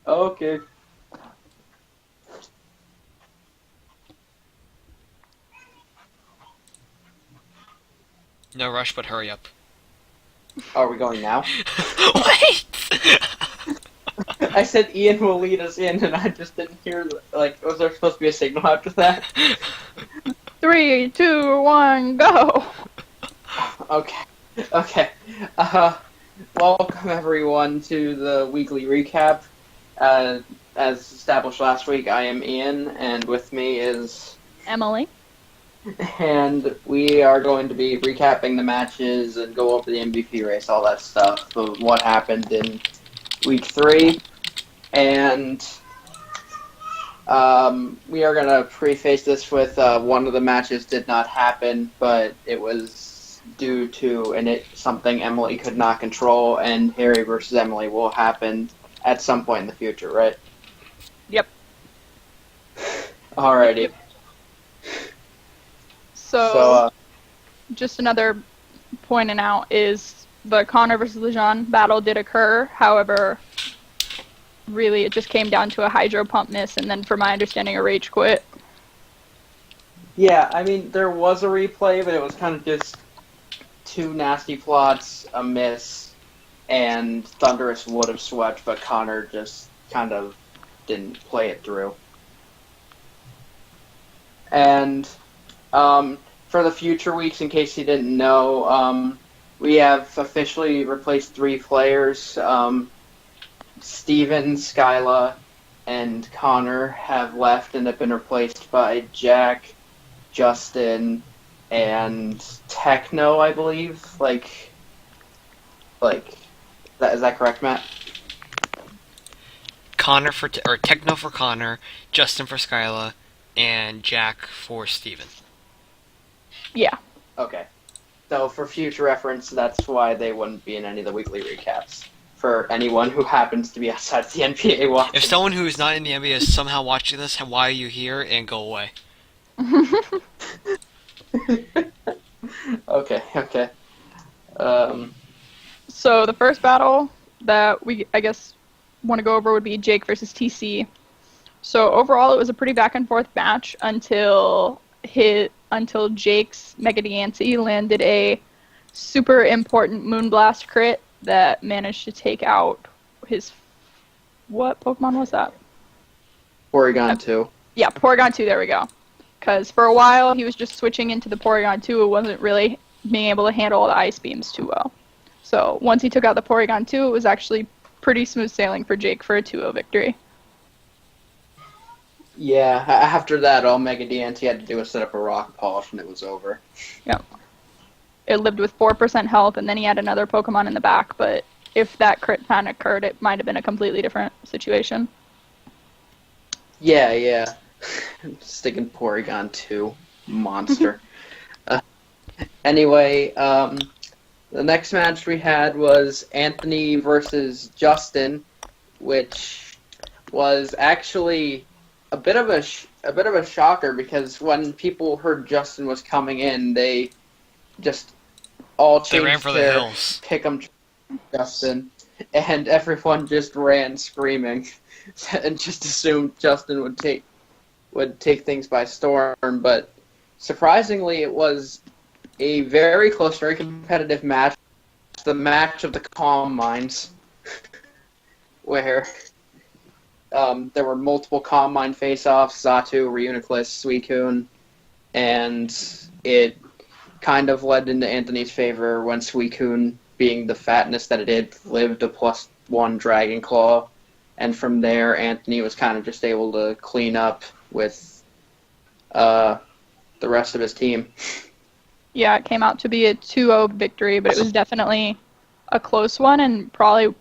Okay. No rush, but hurry up. Are we going now? Wait! I said Ian will lead us in, and I just didn't hear. Like, was there supposed to be a signal after that? 3, 2, 1, go! Okay. Okay. Uh, Welcome everyone to the weekly recap. As established last week, I am Ian, and with me is, Emily. and we are going to be recapping the matches and go over the MVP race, all that stuff of what happened in week 3. And we are going to preface this with one of the matches did not happen, but it was due to something Emily could not control, and Harry versus Emily will happen at some point in the future, right? Yep. Alrighty. Yep. So just another pointing out is the Connor versus Lejeune battle did occur. However, really it just came down to a hydro pump miss, and then, for my understanding, a rage quit. Yeah, I mean, there was a replay, but it was kind of just two nasty plots, a miss, and Thunderous would have swept, but Connor just kind of didn't play it through. And for the future weeks, in case you didn't know, we have officially replaced 3 players. Steven, Skyla, and Connor have left and have been replaced by Jack, Justin, and Techno, I believe. Is that correct, Matt? Connor or Techno for Connor, Justin for Skyla, and Jack for Steven. Yeah. Okay. So for future reference, that's why they wouldn't be in any of the weekly recaps. For anyone who happens to be outside of the NBA watching. If someone who is not in the NBA is somehow watching this, why are you here? And go away. Okay. So the first battle that we, I guess, want to go over would be Jake versus TC. So overall, it was a pretty back and forth match until Jake's Mega Diancie landed a super important Moonblast crit that managed to take out his... What Pokemon was that? Porygon 2. Yeah, Porygon 2, there we go. Because for a while, he was just switching into the Porygon 2. It wasn't really being able to handle all the Ice Beams too well. So once he took out the Porygon 2, it was actually pretty smooth sailing for Jake for a 2-0 victory. Yeah, after that, all Mega Diancie had to do was set up a Rock Polish and it was over. Yep. It lived with 4% health, and then he had another Pokemon in the back, but if that crit pan occurred, it might have been a completely different situation. Yeah. Sticking Porygon 2. Monster. Anyway, the next match we had was Anthony versus Justin, which was actually a bit of a shocker, because when people heard Justin was coming in, they just all changed They ran for the their hills. pick'em Justin, and everyone just ran screaming and just assumed Justin would take things by storm. But surprisingly, it was a very close, very competitive match. The match of the calm minds, where there were multiple calm mind face-offs, Xatu, Reuniclus, Suicune, and it kind of led into Anthony's favor when Suicune, being the fatness that it did, lived a +1 Dragon Claw, and from there Anthony was kind of just able to clean up with the rest of his team. Yeah, it came out to be a 2-0 victory, but it was definitely a close one, and probably,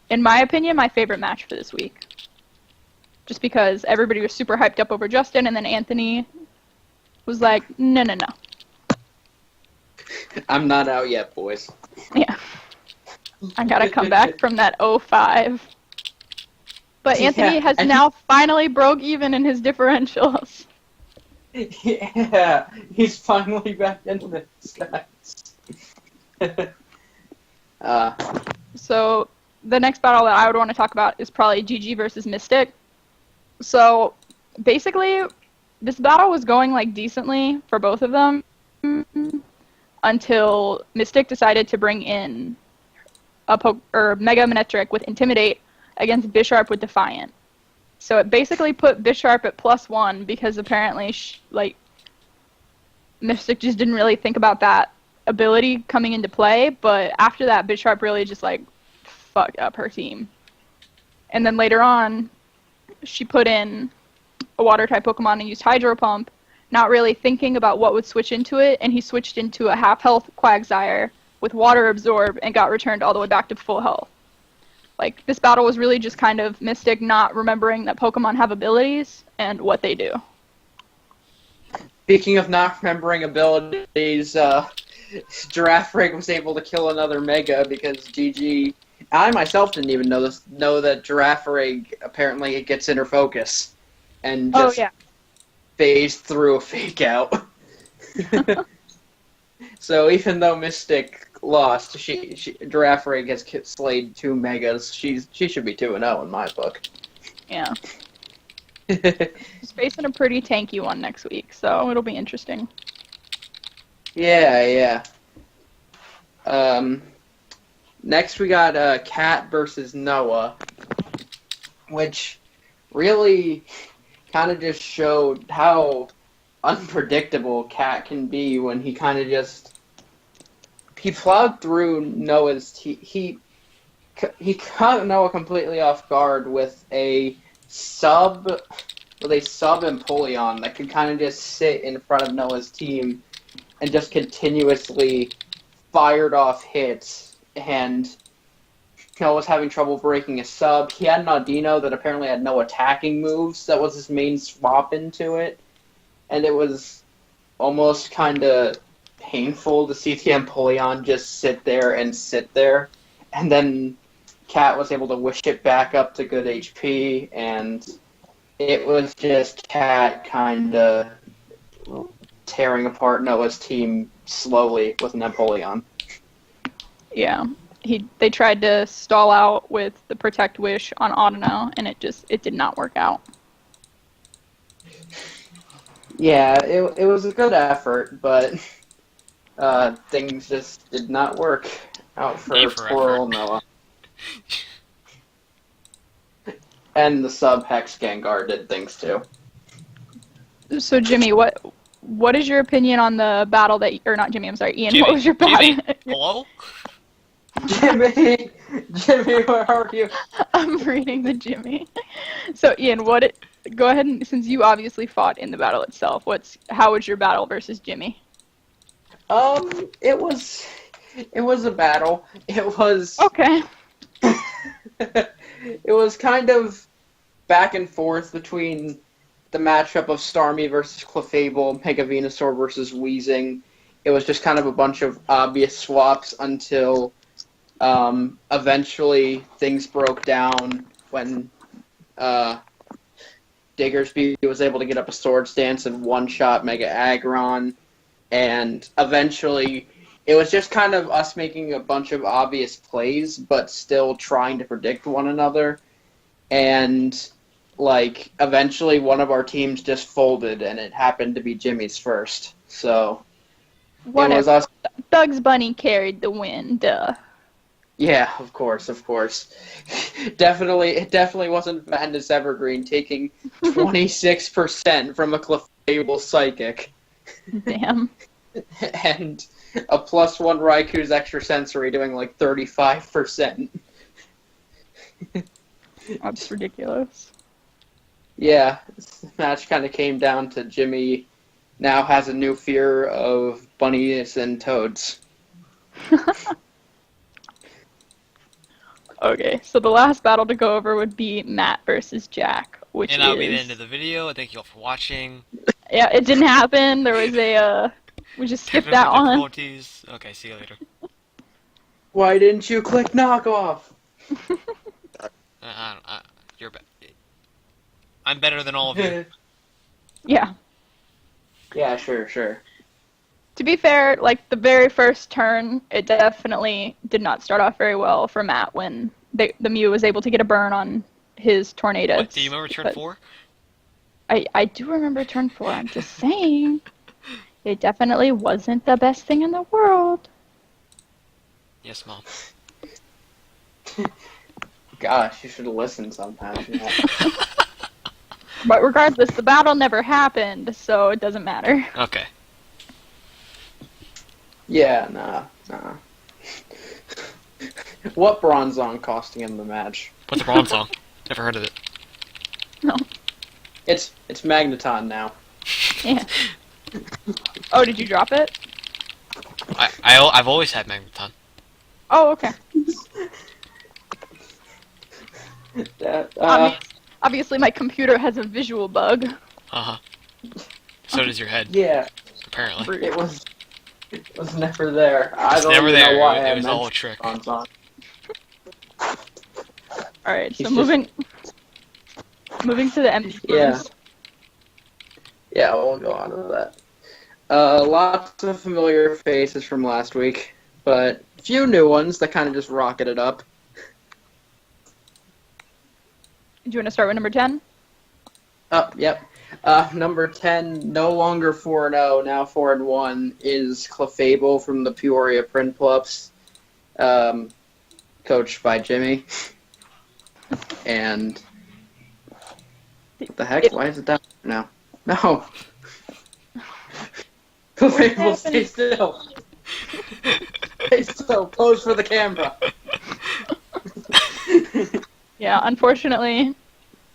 in my opinion, my favorite match for this week. Just because everybody was super hyped up over Justin, and then Anthony was like, no. I'm not out yet, boys. Yeah. I gotta come back from that 0-5. But Anthony has now finally broke even in his differentials. Yeah, he's finally back into this, guys. So the next battle that I would want to talk about is probably Gigi versus Mystic. So basically, this battle was going like decently for both of them until Mystic decided to bring in Mega Manectric with Intimidate against Bisharp with Defiant. So it basically put Bisharp at +1 because apparently Mystic just didn't really think about that ability coming into play, but after that, Bisharp really just like fucked up her team. And then later on, she put in a water-type Pokemon and used Hydro Pump, not really thinking about what would switch into it, and he switched into a half-health Quagsire with Water Absorb and got returned all the way back to full health. Like, this battle was really just kind of Mystic not remembering that Pokemon have abilities and what they do. Speaking of not remembering abilities, Girafarig was able to kill another Mega because GG. I myself didn't even know that Girafarig apparently it gets inner focus and just phased through a fake out. So even though Mystic lost, Girafarig has slayed 2 Megas. She should be 2-0 in my book. Yeah. She's facing a pretty tanky one next week, so it'll be interesting. Yeah. Next we got Cat versus Noah, which really kind of just showed how unpredictable Cat can be when he kind of he plowed through Noah's he caught Noah completely off guard with a sub Empoleon that could kind of just sit in front of Noah's team and just continuously fired off hits, and Noah was having trouble breaking a sub. He had an Audino that apparently had no attacking moves. That was his main swap into it, and it was almost kind of painful to see the Empoleon just sit there, and then Cat was able to wish it back up to good HP, and it was just Cat kind of tearing apart Noah's team slowly with an Empoleon. Yeah. They tried to stall out with the Protect Wish on Audino, and it did not work out. Yeah, it was a good effort, but things just did not work out for poor old Noah. And the sub-Hex Gengar did things too. So Jimmy, what is your opinion on the battle or not Jimmy, I'm sorry, Ian, Jimmy, what was your battle? Hello? Jimmy, where are you? I'm reading the Jimmy. So Ian, go ahead and, since you obviously fought in the battle itself, how was your battle versus Jimmy? It was a battle. It was okay. It was kind of back and forth between the matchup of Starmie versus Clefable, Mega Venusaur versus Weezing. It was just kind of a bunch of obvious swaps until eventually things broke down when Diggersby was able to get up a Swords Dance and one-shot Mega Aggron, and eventually it was just kind of us making a bunch of obvious plays, but still trying to predict one another. And, eventually one of our teams just folded, and it happened to be Jimmy's first. So, it was us. Bugs Bunny carried the win, duh. Yeah, of course. It definitely wasn't Madness Evergreen taking 26% from a Clefable Psychic. Damn. And a +1 Raikou's Extrasensory doing 35%. That's ridiculous. Yeah, this match kind of came down to Jimmy now has a new fear of bunnies and toads. Okay, so the last battle to go over would be Matt versus Jack, And that'll be the end of the video. Thank you all for watching. Yeah, it didn't happen. There was we just skipped that one. Difficulties. Okay, see you later. Why didn't you click knockoff? You're I'm better than all of you. Yeah. Yeah, sure. To be fair, the very first turn, it definitely did not start off very well for Matt when the Mew was able to get a burn on his Tornadus. What, do you remember turn 4? I do remember turn 4. I'm just saying. It definitely wasn't the best thing in the world. Yes, Mom. Gosh, you should listen sometimes. You know? But regardless, the battle never happened, so it doesn't matter. Okay. Yeah, nah. What Bronzong costing him the match? What's a Bronzong? Never heard of it. No. It's Magneton now. Yeah. Oh, did you drop it? I've always had Magneton. Oh, okay. Obviously, my computer has a visual bug. Uh-huh. So does your head, Yeah, apparently. it was never there. I It's don't never even there. know why It I was all a mentioned trick. Bronzong. Alright, so He's moving to the MVP. Yeah. Yeah, we'll go on to that. Lots of familiar faces from last week, but a few new ones that kind of just rocketed up. Do you want to start with number 10? Yep. Number 10, no longer 4-0, now 4-1, is Clefable from the Peoria Prinplups, coached by Jimmy. And what the heck? Why is it down now? No. Clefable, stay still. Stay still. Pose for the camera. Yeah, unfortunately,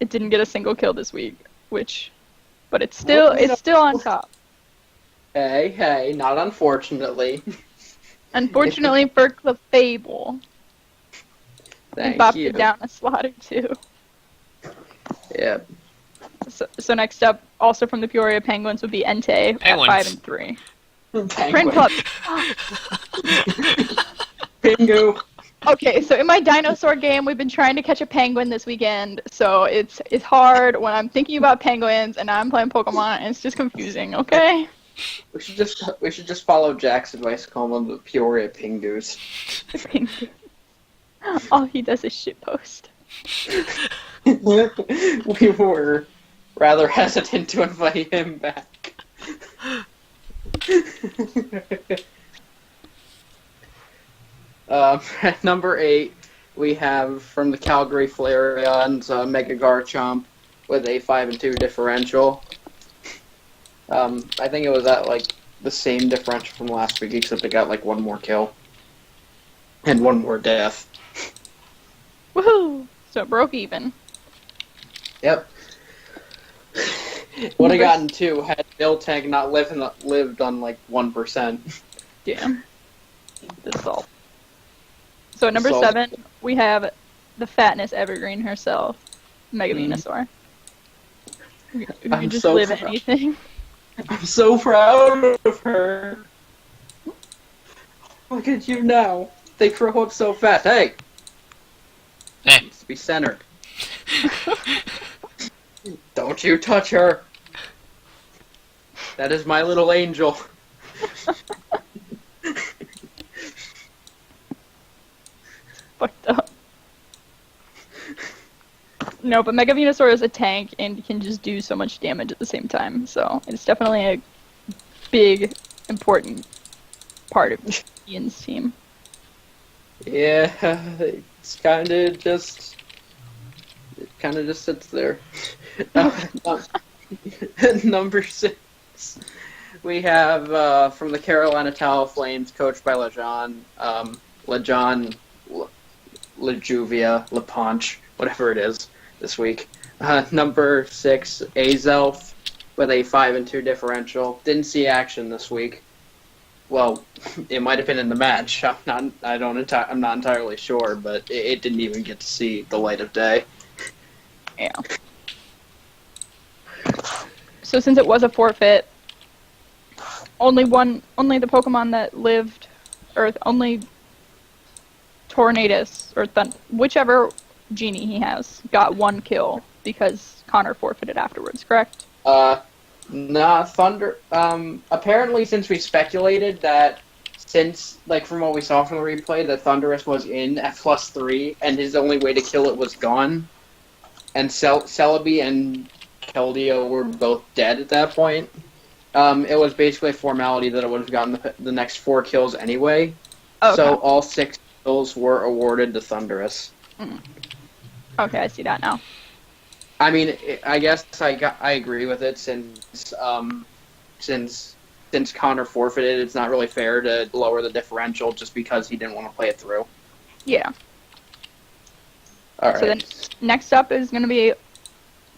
it didn't get a single kill this week, but it's still on top. Hey, not unfortunately. Unfortunately for Clefable, he Thank bopped you. it down a slot or two. Yeah. So next up, also from the Peoria Penguins, would be Entei at Penguins. 5-3. Penguin. Prinplup. Pingu. Okay, so in my dinosaur game, we've been trying to catch a penguin this weekend, so it's hard when I'm thinking about penguins and I'm playing Pokemon, and it's just confusing. Okay. We should just follow Jack's advice, call them the Peoria Pingus. All he does is shitpost. We were rather hesitant to invite him back. At number 8, we have from the Calgary Flareons, Mega Garchomp with a 5-2 differential. I think it was at like the same differential from last week, except it got like one more kill and one more death. Woohoo! So it broke even. Yep. Would have gotten 2 had Miltank not lived on like 1%. Damn. The salt. So at number Salt. 7, we have the fatness evergreen herself, Mega Mhm. Venusaur. You I'm can just so live proud. anything. I'm so proud of her. Look at you now. They grow up so fast. Hey! Eh. Needs to be centered. Don't you touch her. That is my little angel. Fucked up. No, but Mega Venusaur is a tank and can just do so much damage at the same time, so it's definitely a big, important part of Ian's team. Yeah, it's kind of just sits there. Number 6, we have from the Carolina Talaflames, coached by Lejon, LaJuvia, LaPonch, whatever it is this week. Number 6, Azelf with a 5-2 differential. Didn't see action this week. Well, it might have been in the match. I'm not entirely sure, but it didn't even get to see the light of day. Yeah. So since it was a forfeit, only the Pokemon that lived, or only Tornadus, or whichever genie he has, got 1 kill because Connor forfeited afterwards, correct? Nah, Thunder. Apparently, since we speculated that since, like, from what we saw from the replay, the Thunderous was in at +3, and his only way to kill it was gone. And Celebi and Keldeo were both dead at that point. It was basically a formality that it would have gotten the next 4 kills anyway. Okay. So all 6 kills were awarded to Thunderous. Okay, I see that now. I mean, I guess I agree with it since Connor forfeited. It's not really fair to lower the differential just because he didn't want to play it through. Yeah. All right. So then next up is going to be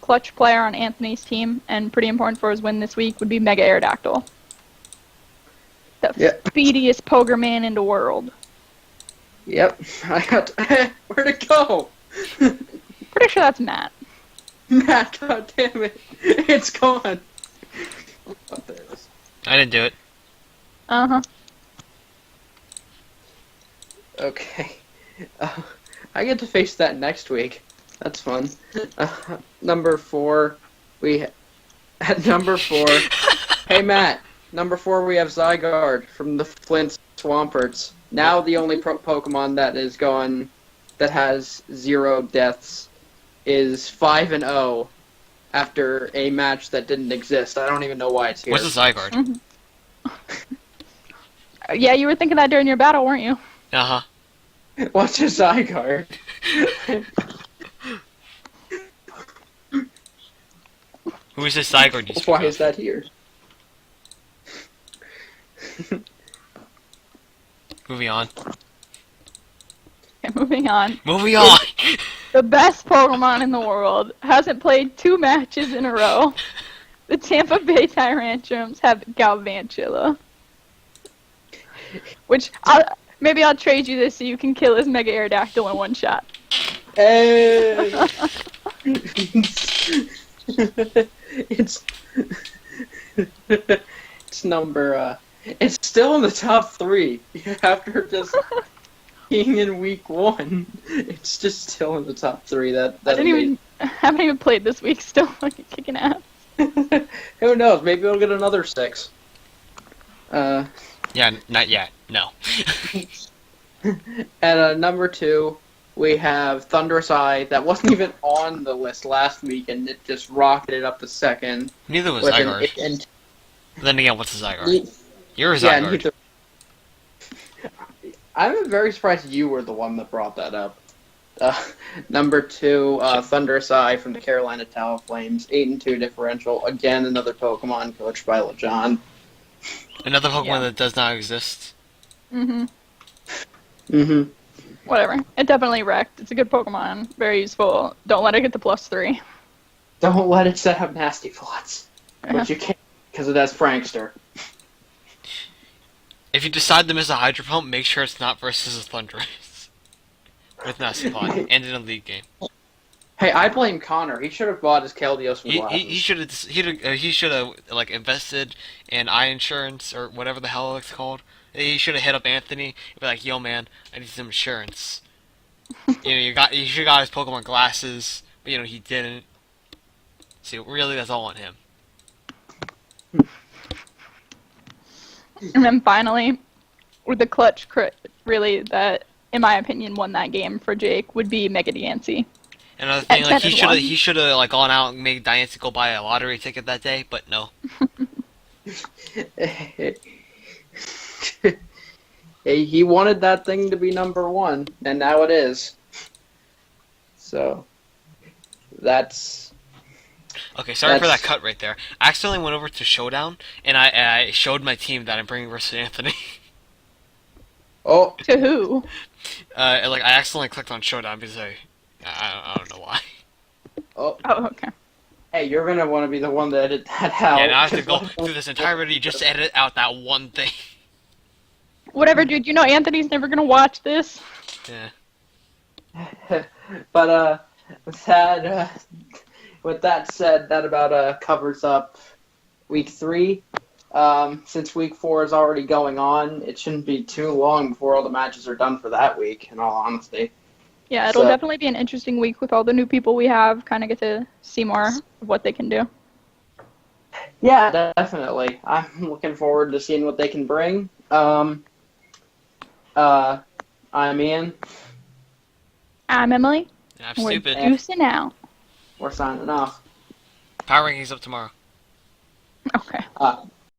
clutch player on Anthony's team, and pretty important for his win this week would be Mega Aerodactyl. The speediest Pogerman in the world. Yep. Where'd it go? Pretty sure that's Matt. Matt, god damn it. It's gone. Oh, there it is. I didn't do it. Uh-huh. Okay. I get to face that next week. That's fun. Number 4, at number 4. Hey Matt, number 4 we have Zygarde from the Flint Swamperts. Now the only Pokemon that has 0 deaths is 5-0 after a match that didn't exist. I don't even know why it's here. What's a Zygarde? Mm-hmm. Yeah, you were thinking that during your battle, weren't you? Uh-huh. What's a Zygarde? Who is this Zygarde you speak Why of? is that here? Moving on. Okay, moving on. Moving on! The best Pokemon in the world hasn't played 2 matches in a row. The Tampa Bay Tyrantrums have Galvantula. Which, maybe I'll trade you this so you can kill his Mega Aerodactyl in one shot. Hey! it's number it's still in the top 3 after just being in week 1. It's just still in the top 3. I haven't even played this week. Still fucking kicking ass. Who knows? Maybe we'll get another 6. Yeah, not yet. No. At number 2, we have Thunderous Eye. That wasn't even on the list last week, and it just rocketed up to 2nd. Neither was with Zygarde. Then again, what's a Zygarde? You're a Zygarde. I'm very surprised you were the one that brought that up. Number 2, Thunderous Eye from the Carolina Talonflames, 8-2 differential. Again, another Pokemon coached by LeJohn. Another Pokemon that does not exist. Whatever. It definitely wrecked. It's a good Pokemon. Very useful. Don't let it get the +3. Don't let it set up nasty plots. But you can't, because it has Prankster. If you decide to miss a Hydro Pump, make sure it's not versus a Thundurus. With Nasty Plot, and in a league game. Hey, I blame Connor. He should have bought his Keldeo some He glasses. he should have like invested in eye insurance or whatever the hell it's called. He should have hit up Anthony and be like, "Yo, man, I need some insurance." You should have got his Pokemon glasses, but he didn't. See, really, that's all on him. And then finally, with the clutch crit, really, that, in my opinion, won that game for Jake would be Mega Diancie. Another thing, like he 10-1. should have like gone out and made Diancie go buy a lottery ticket that day, but no. Hey, he wanted that thing to be number 1, and now it is. So, that's... Okay, sorry for that cut right there. I accidentally went over to Showdown, and I showed my team that I'm bringing versus Anthony. Oh, To who? I accidentally clicked on Showdown because I don't know why. oh. Oh, okay. Hey, you're gonna want to be the one to edit that out. Yeah, now I have to go through this entire video just to edit out that one thing. Whatever, dude. You know Anthony's never gonna watch this. Yeah. But, with that said, that about covers up week 3. Since week 4 is already going on, it shouldn't be too long before all the matches are done for that week, in all honesty. Yeah, it'll So- definitely be an interesting week with all the new people we have. Kind of get to see more of what they can do. Yeah, definitely. I'm looking forward to seeing what they can bring. I'm Ian. I'm Emily. I'm We're stupid. juicing out. We're signing off. Power rankings up tomorrow. Okay.